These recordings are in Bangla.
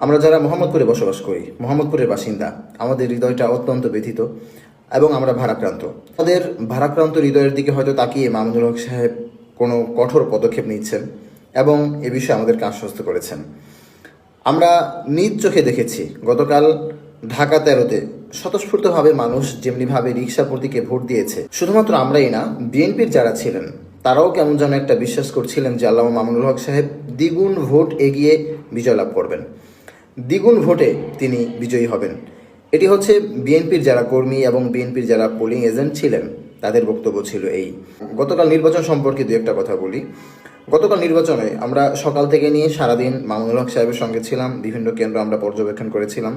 আমরা যারা মোহাম্মদপুরে বসবাস করি, মোহাম্মদপুরের বাসিন্দা, আমাদের হৃদয়টা অত্যন্ত ব্যথিত এবং আমরা ভারাক্রান্ত। আমাদের ভারাক্রান্ত হৃদয়ের দিকে হয়তো তাকিয়ে মামুনুল হক সাহেব কোনো কঠোর পদক্ষেপ নিচ্ছেন এবং এ বিষয়ে আমাদেরকে আশ্বস্ত করেছেন। আমরা নিজ চোখে দেখেছি গতকাল ঢাকা 13-তে স্বতঃস্ফূর্তভাবে মানুষ যেমনিভাবে রিক্সা প্রতীকে ভোট দিয়েছে, শুধুমাত্র আমরাই না, বিএনপির যারা ছিলেন তারাও কেমন যেন একটা বিশ্বাস করছিলেন যে আল্লামা মামুনুল হক সাহেব দ্বিগুণ ভোট এগিয়ে বিজয় লাভ করবেন, দ্বিগুণ ভোটে তিনি বিজয়ী হবেন। এটি হচ্ছে বিএনপির যারা কর্মী এবং বিএনপির যারা পোলিং এজেন্ট ছিলেন তাদের বক্তব্য ছিল এই। গতকাল নির্বাচন সম্পর্কে দু একটা কথা বলি। গতকাল নির্বাচনে আমরা সকাল থেকে নিয়ে সারাদিন মামুনুল হক সাহেবের সঙ্গে ছিলাম, বিভিন্ন কেন্দ্র আমরা পর্যবেক্ষণ করেছিলাম।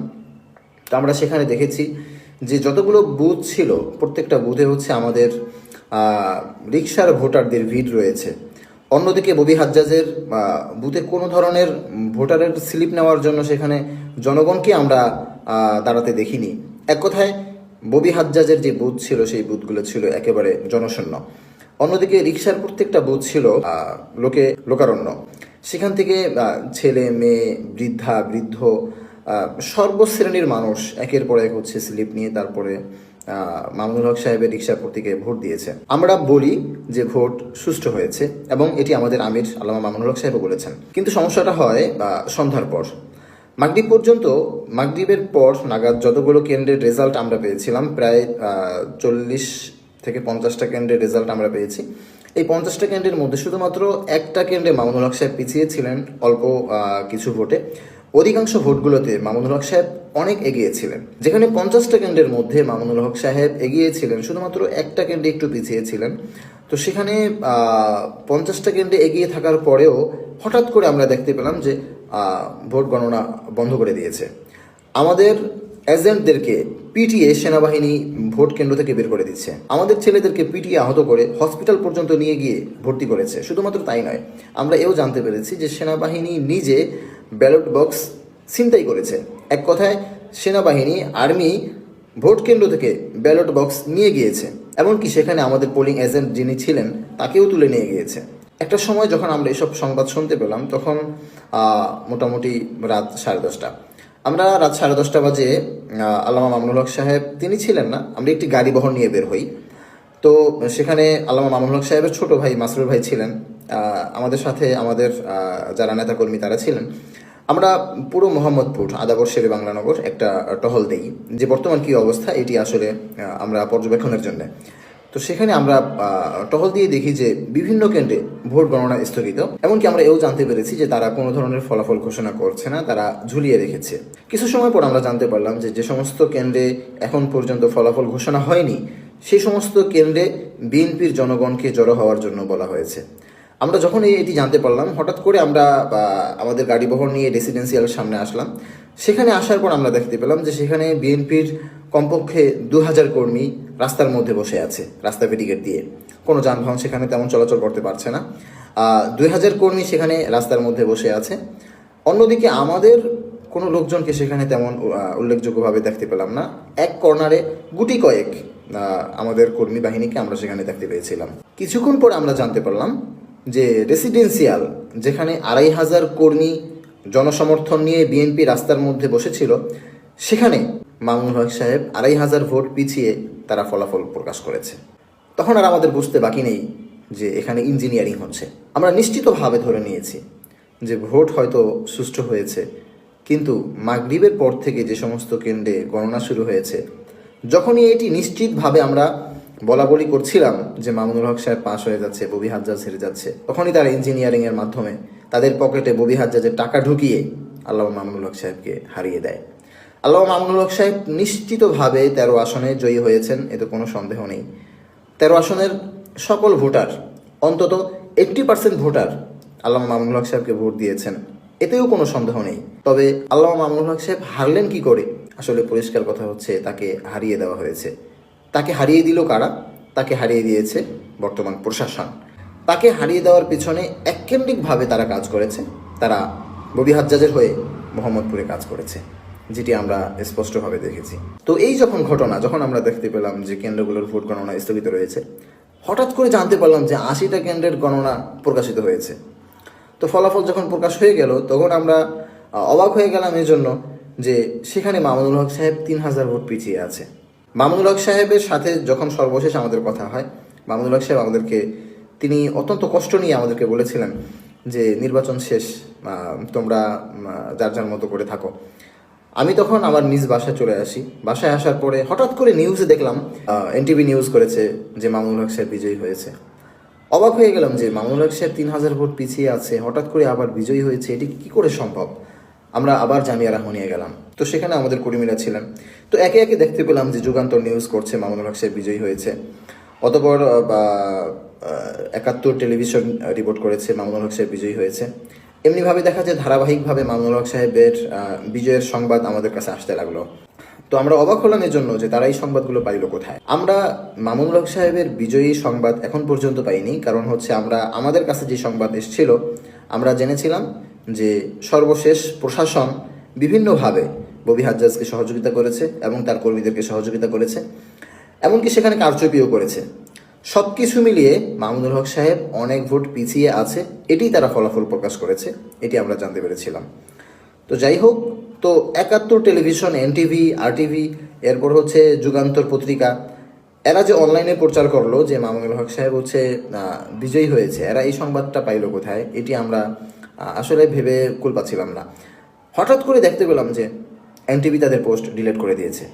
তো আমরা সেখানে দেখেছি যে যতগুলো বুথ ছিল প্রত্যেকটা বুথে হচ্ছে আমাদের রিক্সার ভোটারদের ভিড় রয়েছে। অন্যদিকে ববি হাজ্জাজের বুথে কোনো ধরনের ভোটারের স্লিপ নেওয়ার জন্য সেখানে জনগণকে আমরা দাঁড়াতে দেখিনি। এক কথায় ববি হাজ্জাজের যে বুথ ছিল সেই বুথগুলো ছিল একেবারে জনশূন্য। অন্যদিকে রিক্সার প্রত্যেকটা বুথ ছিল লোকারণ্য। সেখান থেকে ছেলে মেয়ে, বৃদ্ধা বৃদ্ধ, সর্বশ্রেণীর মানুষ একের পর এক হচ্ছে স্লিপ নিয়ে তারপরে মামুনুল হক সাহেবের রিক্সা প্রতীকে ভোট দিয়েছে। আমরা বলি যে ভোট সুষ্ঠু হয়েছে এবং এটি আমাদের আমির আল্লামা মামুনুল হক সাহেবও বলেছেন। কিন্তু সমস্যাটা হয় সন্ধ্যার পর। মাগরিবের পর নাগাদ যতগুলো কেন্দ্রের রেজাল্ট আমরা পেয়েছিলাম, প্রায় 40 থেকে 50টা কেন্দ্রের রেজাল্ট আমরা পেয়েছি। এই 50টা কেন্দ্রের মধ্যে শুধুমাত্র একটা কেন্দ্রে মামুনুল হক সাহেব পিছিয়ে ছিলেন অল্প কিছু ভোটে। অধিকাংশ ভোটগুলোতে মামুনুল হক সাহেব অনেক এগিয়ে ছিলেন। যেখানে 50টা কেন্দ্রের মধ্যে মামুনুল হক সাহেব এগিয়ে ছিলেন, শুধুমাত্র একটা কেন্দ্রে একটু পিছিয়ে ছিলেন। তো সেখানে 50টা কেন্দ্রে এগিয়ে থাকার পরেও হঠাৎ করে আমরা দেখতে পেলাম যে ভোট গণনা বন্ধ করে দিয়েছে। আমাদের এজেন্টদেরকে পিটিয়ে সেনাবাহিনী ভোট কেন্দ্র থেকে বের করে দিচ্ছে। আমাদের ছেলেদেরকে পিটিয়ে আহত করে হসপিটাল পর্যন্ত নিয়ে গিয়ে ভর্তি করেছে। শুধুমাত্র তাই নয়, আমরা এও জানতে পেরেছি যে সেনাবাহিনী নিজে ব্যালট বক্স ছিনতাই করেছে। এক কথায় সেনাবাহিনী, আর্মি ভোট কেন্দ্র থেকে ব্যালট বক্স নিয়ে গিয়েছে, এমনকি সেখানে আমাদের পোলিং এজেন্ট যিনি ছিলেন তাকেও তুলে নিয়ে গিয়েছে। একটা সময় যখন আমরা এসব সংবাদ শুনতে পেলাম তখন মোটামুটি রাত 10:30। আমরা রাত 10:30 বাজে আল্লামা মামুনুল হক সাহেব তিনি ছিলেন না, আমরা একটি গাড়ি বহর নিয়ে বের হই। তো সেখানে আল্লামা মামুনুল হক সাহেবের ছোট ভাই মাসরুর ভাই ছিলেন, আমাদের সাথে আমাদের যারা নেতাকর্মী তারা ছিলেন। আমরা পুরো মোহাম্মদপুর, আদাবর, শেরে বাংলানগর একটা টহল দেই যে বর্তমান কী অবস্থা এটি আসলে আমরা পর্যবেক্ষণের জন্য। তো সেখানে আমরা টহল দিয়ে দেখি যে বিভিন্ন কেন্দ্রে ভোট গণনা স্থগিত। এমনকি আমরা এও জানতে পেরেছি যে তারা কোনো ধরনের ফলাফল ঘোষণা করছে না, তারা ঝুলিয়ে রেখেছে। কিছু সময় পর আমরা জানতে পারলাম যে যে সমস্ত কেন্দ্রে এখন পর্যন্ত ফলাফল ঘোষণা হয়নি সেই সমস্ত কেন্দ্রে বিএনপির জনগণকে জড়ো হওয়ার জন্য বলা হয়েছে। আমরা যখন এটি জানতে পারলাম, হঠাৎ করে আমরা আমাদের গাড়ি বহর নিয়ে রেসিডেন্সিয়ালের সামনে আসলাম। সেখানে আসার পর আমরা দেখতে পেলাম যে সেখানে বিএনপির কমপক্ষে 2000 কর্মী রাস্তার মধ্যে বসে আছে, রাস্তা ব্যারিকেড দিয়ে। কোনো যানবাহন সেখানে তেমন চলাচল করতে পারছে না। 2000 কর্মী সেখানে রাস্তার মধ্যে বসে আছে। অন্যদিকে আমাদের কোনো লোকজনকে সেখানে তেমন উল্লেখযোগ্যভাবে দেখতে পেলাম না। এক কর্নারে গুটি কয়েক আমাদের কর্মী বাহিনীকে আমরা সেখানে দেখতে পেয়েছিলাম। কিছুক্ষণ পর আমরা জানতে পারলাম যে রেসিডেন্সিয়াল, যেখানে 2500 কর্মী জনসমর্থন নিয়ে বিএনপি রাস্তার মধ্যে বসেছিল, সেখানে মামুনুল হক সাহেব 2500 ভোট পিছিয়ে তারা ফলাফল প্রকাশ করেছে। তখন আর আমাদের বুঝতে বাকি নেই যে এখানে ইঞ্জিনিয়ারিং হচ্ছে। আমরা নিশ্চিতভাবে ধরে নিয়েছি যে ভোট হয়তো সুষ্ঠু হয়েছে, কিন্তু মাগরিবের পর থেকে যে সমস্ত কেন্দ্রে গণনা শুরু হয়েছে, যখনই এটি নিশ্চিতভাবে আমরা বলা বলি করছিলাম যে মামুনুল হক সাহেব পাশ হয়ে যাচ্ছে, ববি হাজ্জাজ হেরে যাচ্ছে, তখনই তারা ইঞ্জিনিয়ারিংয়ের মাধ্যমে তাদের পকেটে ববি হাজ্জাজের টাকা ঢুকিয়ে আল্লামা মামুনুল হক সাহেবকে হারিয়ে দেয়। আল্লামা মামুনুল হক সাহেব নিশ্চিতভাবে 13 আসনে জয়ী হয়েছেন, এতে কোনো সন্দেহ নেই। 13 আসনের সকল ভোটার, অন্তত 80% ভোটার আল্লামা মামুনুল হক সাহেবকে ভোট দিয়েছেন, এতেও কোনো সন্দেহ নেই। তবে আল্লামা মামুনুল হক সাহেব হারলেন কি করে? আসলে পরিষ্কার কথা হচ্ছে তাকে হারিয়ে দেওয়া হয়েছে। তাকে হারিয়ে দিল কারা? তাকে হারিয়ে দিয়েছে বর্তমান প্রশাসন। তাকে হারিয়ে দেওয়ার পিছনে এককেন্দ্রিকভাবে তারা কাজ করেছে। তারা ববি হাজ্জাজের হয়ে মোহাম্মদপুরে কাজ করেছে, যেটি আমরা স্পষ্টভাবে দেখেছি। তো এই যখন আমরা দেখতে পেলাম যে কেন্দ্রগুলোর ভোট গণনা স্থগিত রয়েছে, হঠাৎ করে জানতে পারলাম যে 80টা কেন্দ্রের গণনা প্রকাশিত হয়েছে। তো ফলাফল যখন প্রকাশ হয়ে গেল তখন আমরা অবাক হয়ে গেলাম এই জন্য যে সেখানে মামুনুল হক সাহেব 3000 ভোট পিছিয়ে আছে। মামুনুল হক সাহেবের সাথে যখন সর্বশেষ আমাদের কথা হয়, মামুনুল হক সাহেব তিনি অত্যন্ত কষ্ট নিয়ে আমাদেরকে বলেছিলেন যে নির্বাচন শেষ, তোমরা যার যার মতো করে থাকো। আমি তখন আমার নিজ বাসায় চলে আসি। বাসায় আসার পরে হঠাৎ করে নিউজে দেখলাম, এনটিভি নিউজ করেছে যে মামুনুল হক সাহেব বিজয়ী হয়েছে। অবাক হয়ে গেলাম যে মামুনুল হক সাহেব 3000 ভোট পিছিয়ে আছে, হঠাৎ করে আবার বিজয়ী হয়েছে, এটি কি করে সম্ভব? আমরা আবার জামিয়া রাহমানিয়া গেলাম, তো সেখানে আমাদের কর্মীরা ছিলেন। তো একে একে দেখতে পেলাম যে যুগান্তর নিউজ করছে মামুনুল হক সাহেব বিজয়ী হয়েছে। অতঃপর 71 টেলিভিশন রিপোর্ট করেছে মামুনুল হক সাহেব বিজয়ী হয়েছে। এমনিভাবে দেখা যায় ধারাবাহিকভাবে মামুনুল হক সাহেবের বিজয়ের সংবাদ আমাদের কাছে আসতে লাগলো। তো আমরা অবাক হলাম এর জন্য যে তারা এই সংবাদগুলো পাইল কোথায়। আমরা মামুনুল হক সাহেবের বিজয়ী সংবাদ এখন পর্যন্ত পাইনি, কারণ হচ্ছে আমাদের কাছে যে সংবাদ এসেছিল, আমরা জেনেছিলাম যে সর্বশেষ প্রশাসন বিভিন্নভাবে ববি হাজ্জাজকে সহযোগিতা করেছে এবং তার কর্মীদেরকে সহযোগিতা করেছে, এমনকি সেখানে কারচুপিও করেছে। সব কিছু মিলিয়ে মামুনুল হক সাহেব অনেক ভোট পিছিয়ে আছে, এটি তারা ফলাফল প্রকাশ করেছে, এটি আমরা জানতে পেরেছিলাম। তো যাই হোক, তো 71 টেলিভিশন, এনটিভি, আরটিভি, এরপর হচ্ছে যুগান্তর পত্রিকা, এরা যে অনলাইনে প্রচার করলো যে মামুনুল হক সাহেব হচ্ছে বিজয়ী হয়েছে, এরা এই সংবাদটা পাইলো কোথায়, এটি আমরা আসলে ভেবে কুল পাচ্ছিলাম না। হঠাৎ করে দেখতে পেলাম যে এনটিভি তাদের পোস্ট ডিলিট করে দিয়েছে।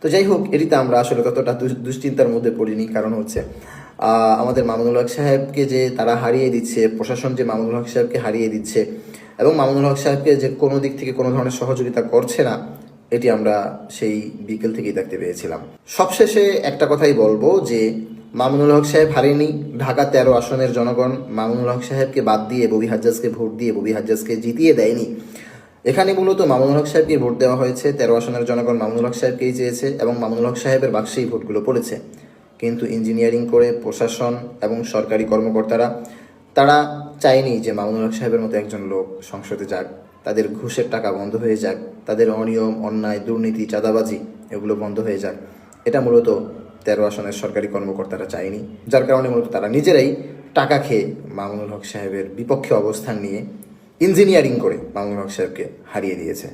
তো যাই হোক, এটিতে আমরা আসলে ততটা দুশ্চিন্তার মধ্যে পড়িনি, কারণ হচ্ছে আমাদের মামুনুল হক সাহেবকে যে তারা হারিয়ে দিচ্ছে, প্রশাসন যে মামুনুল হক সাহেবকে হারিয়ে দিচ্ছে এবং মামুনুল হক সাহেবকে যে কোনো দিক থেকে কোনো ধরনের সহযোগিতা করছে না, এটি আমরা সেই বিকেল থেকেই দেখতে পেয়েছিলাম। সবশেষে একটা কথাই বলবো যে মামুনুল হক সাহেব হারেনি। ঢাকা 13 আসনের জনগণ মামুনুল হক সাহেবকে বাদ দিয়ে ববি হাজ্জাজকে ভোট দিয়ে ববি হাজ্জাজকে জিতিয়ে দেয়নি। এখানে মূলত মামুনুল হক সাহেবকে ভোট দেওয়া হয়েছে। 13 আসনের জনগণ মামুনুল হক সাহেবকেই চেয়েছে এবং মামুনুল হক সাহেবের বাক্সেই ভোটগুলো পড়েছে। কিন্তু ইঞ্জিনিয়ারিং করে প্রশাসন এবং সরকারি কর্মকর্তারা তারা চায়নি যে মামুনুল হক সাহেবের মতো একজন লোক সংসদে যাক, তাদের ঘুষের টাকা বন্ধ হয়ে যাক, তাদের অনিয়ম, অন্যায়, দুর্নীতি, চাঁদাবাজি এগুলো বন্ধ হয়ে যাক। এটা মূলত 13 আসনের সরকারি কর্মকর্তারা চায়নি, যার কারণে মূলত তারা নিজেরাই টাকা খেয়ে মামুনুল হক সাহেবের বিপক্ষে অবস্থান নিয়ে ইঞ্জিনিয়ারিং করে মামুনুল হক সাহেবকে হারিয়ে দিয়েছে।